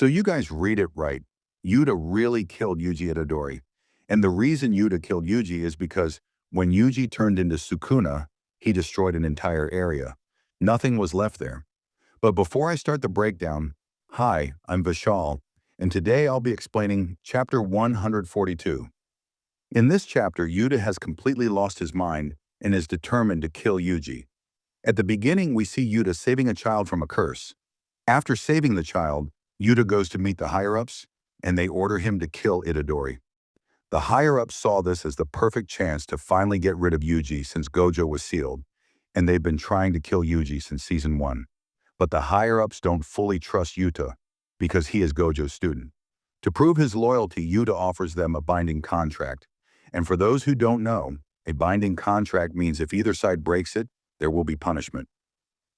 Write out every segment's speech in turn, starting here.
So you guys read it right. Yuta really killed Yuji Itadori. And the reason Yuta killed Yuji is because when Yuji turned into Sukuna, he destroyed an entire area. Nothing was left there. But before I start the breakdown, hi, I'm Vishal, and today I'll be explaining Chapter 142. In this chapter, Yuta has completely lost his mind and is determined to kill Yuji. At the beginning, we see Yuta saving a child from a curse. After saving the child, Yuta goes to meet the higher-ups, and they order him to kill Itadori. The higher-ups saw this as the perfect chance to finally get rid of Yuji since Gojo was sealed, and they've been trying to kill Yuji since Season 1. But the higher-ups don't fully trust Yuta because he is Gojo's student. To prove his loyalty, Yuta offers them a binding contract. And for those who don't know, a binding contract means if either side breaks it, there will be punishment.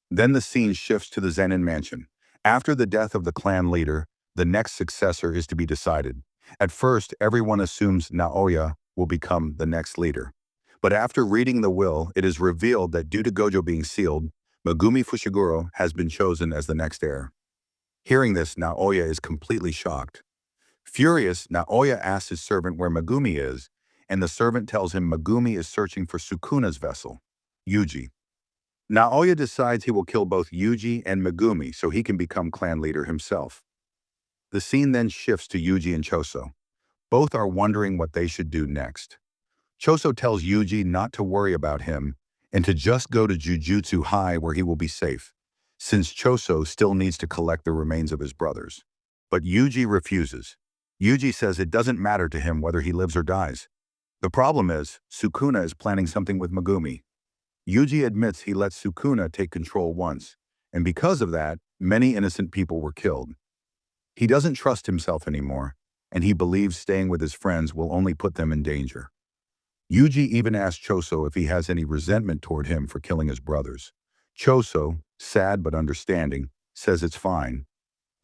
Then the scene shifts to the Zenin mansion. After the death of the clan leader, the next successor is to be decided. At first, everyone assumes Naoya will become the next leader. But after reading the will, it is revealed that due to Gojo being sealed, Megumi Fushiguro has been chosen as the next heir. Hearing this, Naoya is completely shocked. Furious, Naoya asks his servant where Megumi is, and the servant tells him Megumi is searching for Sukuna's vessel, Yuji. Naoya decides he will kill both Yuji and Megumi so he can become clan leader himself. The scene then shifts to Yuji and Choso. Both are wondering what they should do next. Choso tells Yuji not to worry about him and to just go to Jujutsu High where he will be safe, since Choso still needs to collect the remains of his brothers. But Yuji refuses. Yuji says it doesn't matter to him whether he lives or dies. The problem is, Sukuna is planning something with Megumi. Yuji admits he let Sukuna take control once, and because of that, many innocent people were killed. He doesn't trust himself anymore, and he believes staying with his friends will only put them in danger. Yuji even asks Choso if he has any resentment toward him for killing his brothers. Choso, sad but understanding, says it's fine.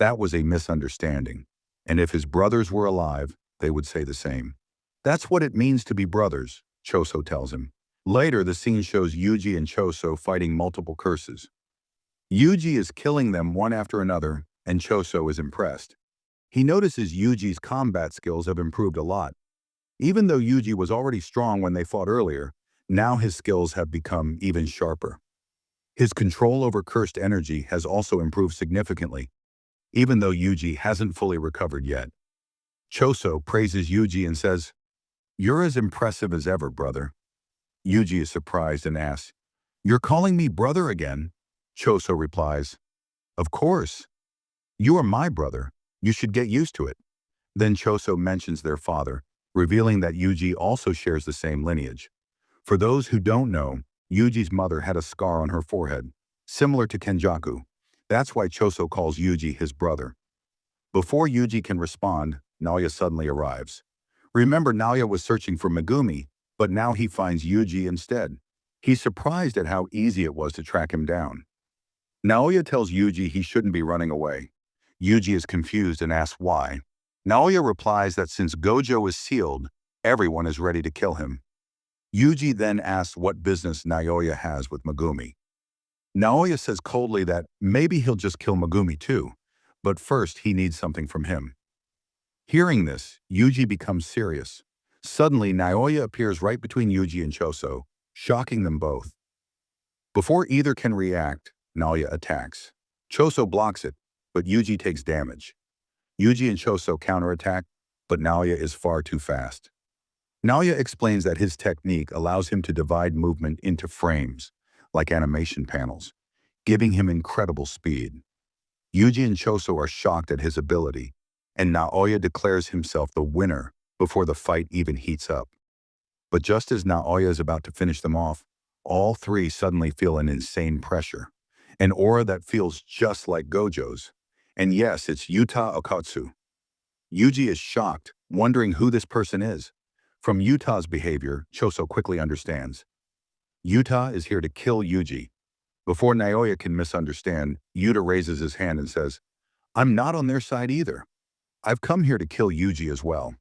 That was a misunderstanding, and if his brothers were alive, they would say the same. That's what it means to be brothers, Choso tells him. Later, the scene shows Yuji and Choso fighting multiple curses. Yuji is killing them one after another, and Choso is impressed. He notices Yuji's combat skills have improved a lot. Even though Yuji was already strong when they fought earlier, now his skills have become even sharper. His control over cursed energy has also improved significantly, even though Yuji hasn't fully recovered yet. Choso praises Yuji and says, "You're as impressive as ever, brother." Yuji is surprised and asks, "You're calling me brother again?" Choso replies, "Of course. You are my brother. You should get used to it." Then Choso mentions their father, revealing that Yuji also shares the same lineage. For those who don't know, Yuji's mother had a scar on her forehead, similar to Kenjaku. That's why Choso calls Yuji his brother. Before Yuji can respond, Naoya suddenly arrives. Remember, Naoya was searching for Megumi, but now he finds Yuji instead. He's surprised at how easy it was to track him down. Naoya tells Yuji he shouldn't be running away. Yuji is confused and asks why. Naoya replies that since Gojo is sealed, everyone is ready to kill him. Yuji then asks what business Naoya has with Megumi. Naoya says coldly that maybe he'll just kill Megumi too, but first he needs something from him. Hearing this, Yuji becomes serious. Suddenly, Naoya appears right between Yuji and Choso, shocking them both. Before either can react, Naoya attacks. Choso blocks it, but Yuji takes damage. Yuji and Choso counterattack, but Naoya is far too fast. Naoya explains that his technique allows him to divide movement into frames, like animation panels, giving him incredible speed. Yuji and Choso are shocked at his ability, and Naoya declares himself the winner before the fight even heats up. But just as Naoya is about to finish them off, all three suddenly feel an insane pressure, an aura that feels just like Gojo's. And yes, it's Yuta Okkotsu. Yuji is shocked, wondering who this person is. From Yuta's behavior, Choso quickly understands. Yuta is here to kill Yuji. Before Naoya can misunderstand, Yuta raises his hand and says, "I'm not on their side either. I've come here to kill Yuji as well."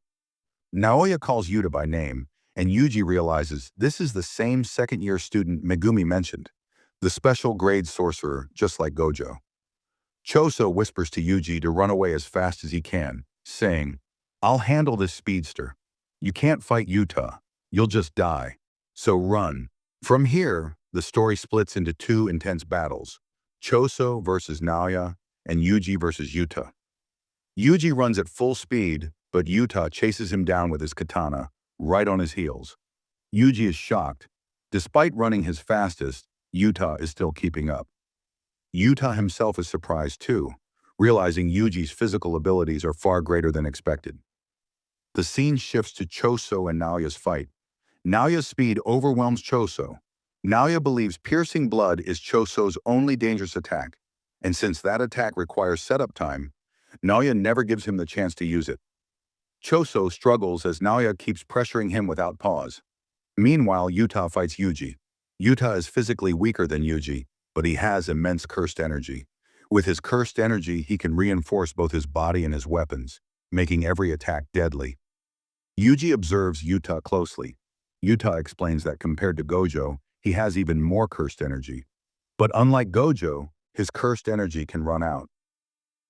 Naoya calls Yuta by name, and Yuji realizes this is the same second-year student Megumi mentioned, the special grade sorcerer just like Gojo. Choso whispers to Yuji to run away as fast as he can, saying, "I'll handle this speedster. You can't fight Yuta. You'll just die. So run." From here, the story splits into two intense battles: Choso versus Naoya and Yuji versus Yuta. Yuji runs at full speed, but Yuta chases him down with his katana, right on his heels. Yuji is shocked. Despite running his fastest, Yuta is still keeping up. Yuta himself is surprised too, realizing Yuji's physical abilities are far greater than expected. The scene shifts to Choso and Naoya's fight. Naoya's speed overwhelms Choso. Naoya believes piercing blood is Choso's only dangerous attack, and since that attack requires setup time, Naoya never gives him the chance to use it. Choso struggles as Naoya keeps pressuring him without pause. Meanwhile, Yuta fights Yuji. Yuta is physically weaker than Yuji, but he has immense cursed energy. With his cursed energy, he can reinforce both his body and his weapons, making every attack deadly. Yuji observes Yuta closely. Yuta explains that compared to Gojo, he has even more cursed energy. But unlike Gojo, his cursed energy can run out.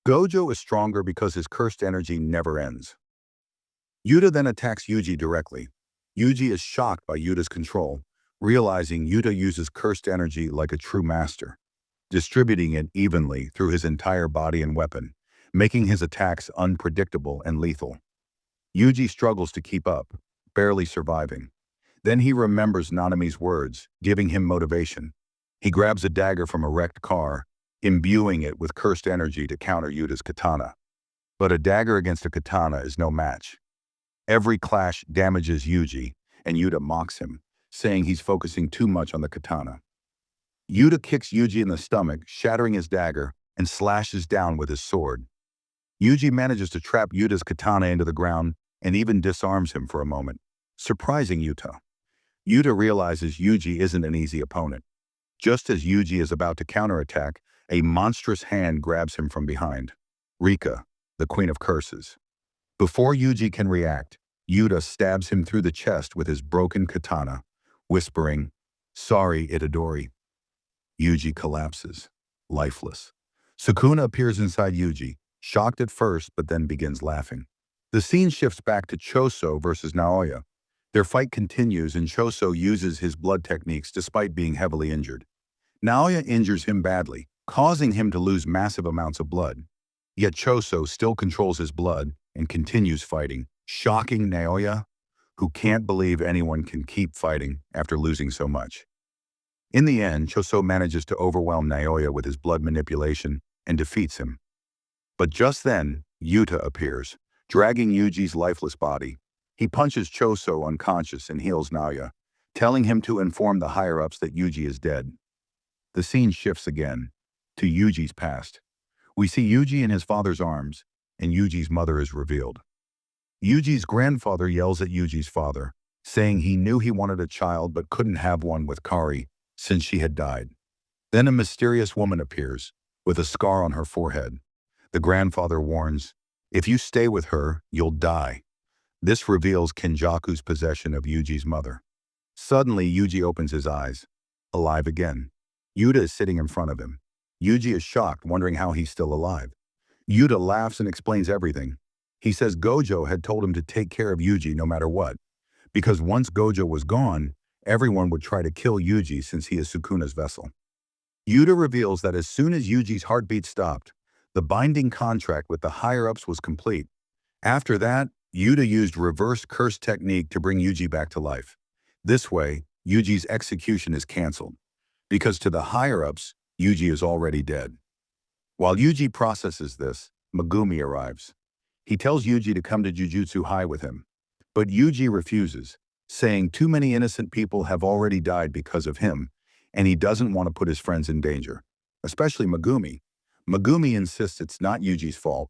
Gojo is stronger because his cursed energy never ends. Yuta then attacks Yuji directly. Yuji is shocked by Yuta's control, realizing Yuta uses cursed energy like a true master, distributing it evenly through his entire body and weapon, making his attacks unpredictable and lethal. Yuji struggles to keep up, barely surviving. Then he remembers Nanami's words, giving him motivation. He grabs a dagger from a wrecked car, imbuing it with cursed energy to counter Yuta's katana. But a dagger against a katana is no match. Every clash damages Yuji, and Yuta mocks him, saying he's focusing too much on the katana. Yuta kicks Yuji in the stomach, shattering his dagger, and slashes down with his sword. Yuji manages to trap Yuta's katana into the ground and even disarms him for a moment, surprising Yuta. Yuta realizes Yuji isn't an easy opponent. Just as Yuji is about to counterattack, a monstrous hand grabs him from behind. Rika, the Queen of Curses. Before Yuji can react, Yuta stabs him through the chest with his broken katana, whispering, "Sorry, Itadori." Yuji collapses, lifeless. Sukuna appears inside Yuji, shocked at first but then begins laughing. The scene shifts back to Choso versus Naoya. Their fight continues and Choso uses his blood techniques despite being heavily injured. Naoya injures him badly, causing him to lose massive amounts of blood. Yet Choso still controls his blood and continues fighting, shocking Naoya, who can't believe anyone can keep fighting after losing so much. In the end, Choso manages to overwhelm Naoya with his blood manipulation and defeats him. But just then, Yuta appears, dragging Yuji's lifeless body. He punches Choso unconscious and heals Naoya, telling him to inform the higher-ups that Yuji is dead. The scene shifts again, to Yuji's past. We see Yuji in his father's arms, and Yuji's mother is revealed. Yuji's grandfather yells at Yuji's father, saying he knew he wanted a child but couldn't have one with Kari since she had died. Then a mysterious woman appears, with a scar on her forehead. The grandfather warns, "If you stay with her, you'll die." This reveals Kenjaku's possession of Yuji's mother. Suddenly, Yuji opens his eyes, alive again. Yuta is sitting in front of him. Yuji is shocked, wondering how he's still alive. Yuta laughs and explains everything. He says Gojo had told him to take care of Yuji no matter what, because once Gojo was gone, everyone would try to kill Yuji since he is Sukuna's vessel. Yuta reveals that as soon as Yuji's heartbeat stopped, the binding contract with the higher-ups was complete. After that, Yuta used reverse curse technique to bring Yuji back to life. This way, Yuji's execution is cancelled, because to the higher-ups, Yuji is already dead. While Yuji processes this, Megumi arrives. He tells Yuji to come to Jujutsu High with him, but Yuji refuses, saying too many innocent people have already died because of him, and he doesn't want to put his friends in danger, especially Megumi. Megumi insists it's not Yuji's fault,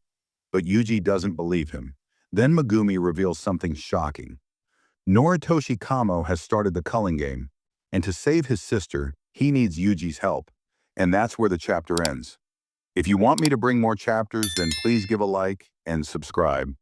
but Yuji doesn't believe him. Then Megumi reveals something shocking. Noritoshi Kamo has started the culling game, and to save his sister, he needs Yuji's help, and that's where the chapter ends. If you want me to bring more chapters, then please give a like and subscribe.